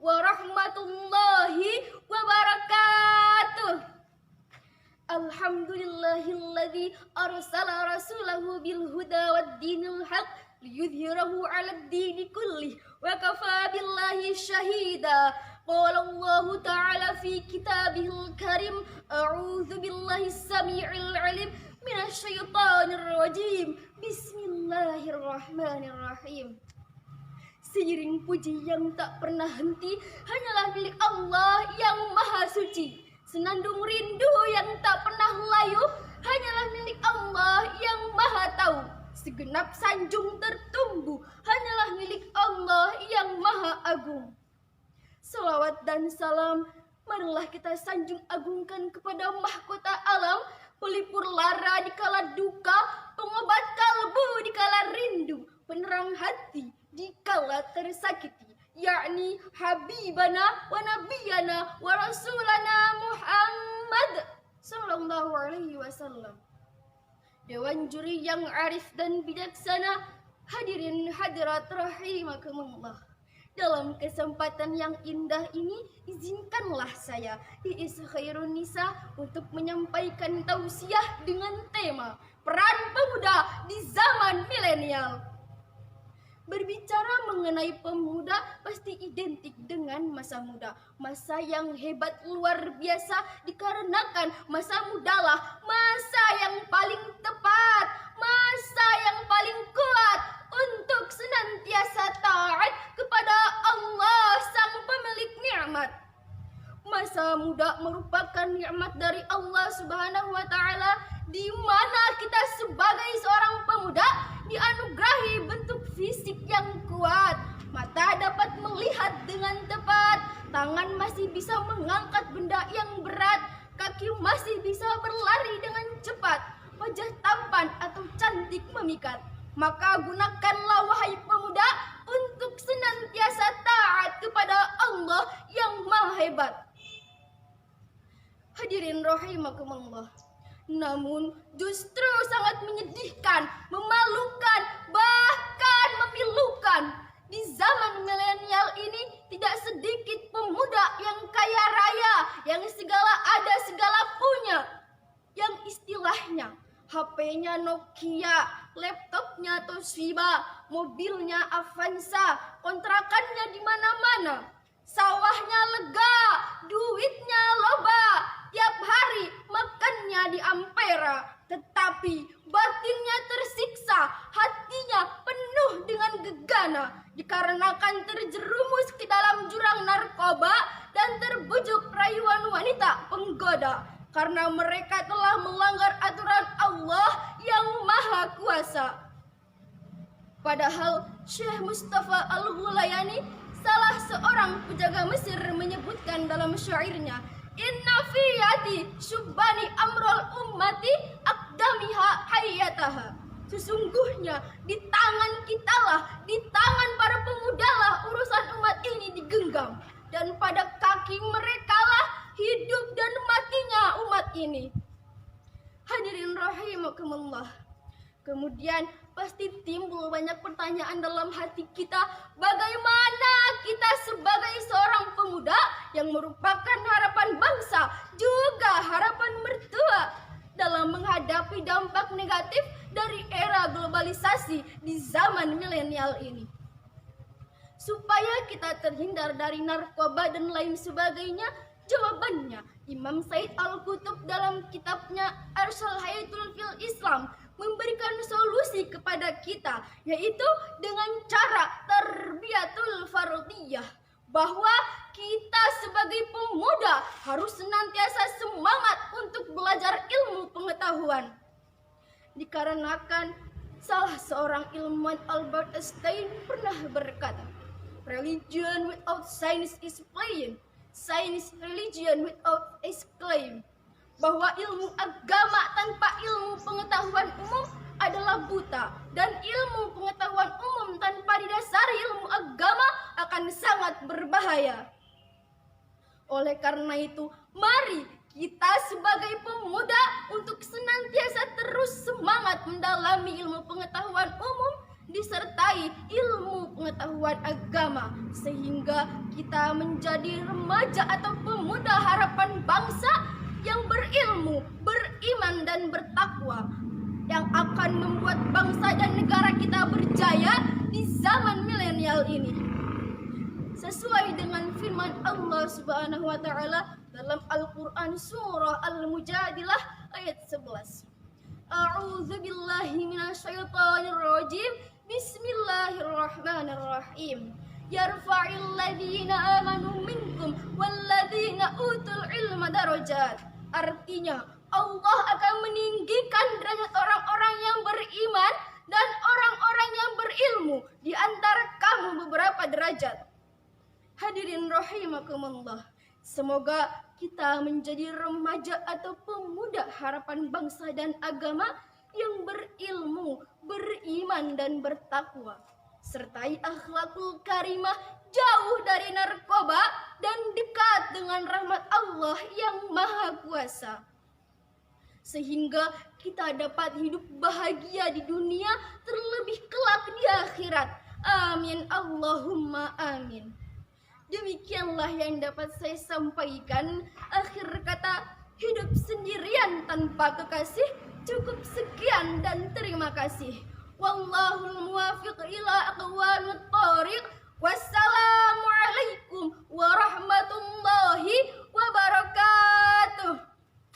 warahmatullahi wabarakatuh. Alhamdulillahilladzi arsala rasulahu bil huda wad dinil haq liyudhhirahu 'alad dini kullih wa kafa billahi syahida. Qala Allah ta'ala fi kitabihil karim, a'udzu billahi samii'il 'alim minasy syaithanir rajim. Bismillahirrahmanirrahim. Seiring puji yang tak pernah henti hanyalah milik Allah yang maha suci. Senandung rindu yang tak pernah layu hanyalah milik Allah yang maha tahu. Segenap sanjung tertumbuh hanyalah milik Allah yang maha agung. Salawat dan salam marilah kita sanjung agungkan kepada mahkota alam, pelipur lara di kala duka, pengobat kalbu di kala rindu, penerang hati di kala tersakiti, yakni Habibana wa Nabiyana wa Rasulana Muhammad sallallahu alaihi wasallam. Dewan juri yang arif dan bijaksana, hadirin hadirat rahimakumullah. Dalam kesempatan yang indah ini, izinkanlah saya, Iis Khairun Nisa, untuk menyampaikan tausiah dengan tema peran pemuda di zaman milenial. Berbicara mengenai pemuda pasti identik dengan masa muda. Masa yang hebat luar biasa dikarenakan masa mudalah masa yang paling tepat, masa yang paling kuat untuk senantiasa taat kepada Allah Sang Pemilik nikmat. Masa muda merupakan nikmat dari Allah Subhanahu wa taala, di mana kita sebagai seorang pemuda dianugerahi bentuk fisik yang kuat. Mata dapat melihat dengan tepat, tangan masih bisa mengangkat benda yang berat, kaki masih bisa berlari dengan cepat, wajah tampan atau cantik memikat. Maka gunakanlah wahai pemuda untuk senantiasa taat kepada Allah yang maha hebat. Hadirin rahimakumullah. Namun justru sangat menyedihkan, memalukan, bahkan memilukan. Di zaman milenial ini tidak sedikit pemuda yang kaya raya, yang segala ada segala punya, yang istilahnya HP-nya Nokia, laptopnya Toshiba, mobilnya Avanza, kontrakannya di mana-mana, sawahnya lega, duitnya loba, tiap hari makannya di Ampera, tetapi batinnya tersiksa, hatinya penuh dengan gegana dikarenakan terjerumus ke dalam jurang narkoba dan terbujuk rayuan wanita penggoda, karena mereka telah melanggar aturan Allah yang maha kuasa. Padahal Syekh Mustafa Al-Ghulayani, salah seorang penjaga Mesir, menyebutkan dalam syairnya, inna fiyati syubbani amrul ummati akdamiha hayataha. Sesungguhnya di tangan kitalah, di tangan para pemudalah urusan umat ini digenggam, dan pada kaki merekalah hidup dan matinya umat ini. Hadirin rahimakumullah. Kemudian pasti timbul banyak pertanyaan dalam hati kita, bagaimana kita sebagai seorang pemuda yang merupakan harapan bangsa, juga harapan mertua, dalam menghadapi dampak negatif dari era globalisasi di zaman milenial ini. Supaya kita terhindar dari narkoba dan lain sebagainya, jawabannya Imam Said Al-Qutub dalam kitabnya Arsyal Hayatul fil Islam memberikan solusi kepada kita, yaitu dengan cara tarbiyatul fardiyah, bahwa kita sebagai pemuda harus senantiasa semangat untuk belajar ilmu pengetahuan. Dikarenakan salah seorang ilmuwan, Albert Einstein, pernah berkata, religion without science is plain, science religion without exclaim, bahwa ilmu agama tanpa ilmu pengetahuan umum adalah buta, dan ilmu pengetahuan umum tanpa didasari ilmu agama akan sangat berbahaya. Oleh karena itu, mari kita sebagai pemuda untuk senantiasa terus semangat mendalami ilmu pengetahuan umum disertai ilmu pengetahuan pengetahuan agama, sehingga kita menjadi remaja atau pemuda harapan bangsa yang berilmu, beriman dan bertakwa, yang akan membuat bangsa dan negara kita berjaya di zaman milenial ini. Sesuai dengan firman Allah Subhanahu wa taala dalam Al-Qur'an surah Al-Mujadilah ayat 11. A'udzu billahi minasyaitonir rajim. Bismillahirrahmanirrahim. Yarfa'il ladzina amanu minkum walladzina utul ilma darajat. Artinya, Allah akan meninggikan derajat orang-orang yang beriman dan orang-orang yang berilmu di antara kamu beberapa derajat. Hadirin rahimakumullah, semoga kita menjadi remaja atau pemuda harapan bangsa dan agama yang berilmu, beriman dan bertakwa, sertai akhlakul karimah, jauh dari narkoba dan dekat dengan rahmat Allah yang Maha Kuasa, sehingga kita dapat hidup bahagia di dunia, terlebih kelak di akhirat. Amin Allahumma amin. Demikianlah yang dapat saya sampaikan. Akhir kata, hidup sendirian tanpa kekasih. Cukup sekian dan terima kasih. Wallahul muwaffiq ila aqwamit thoriq.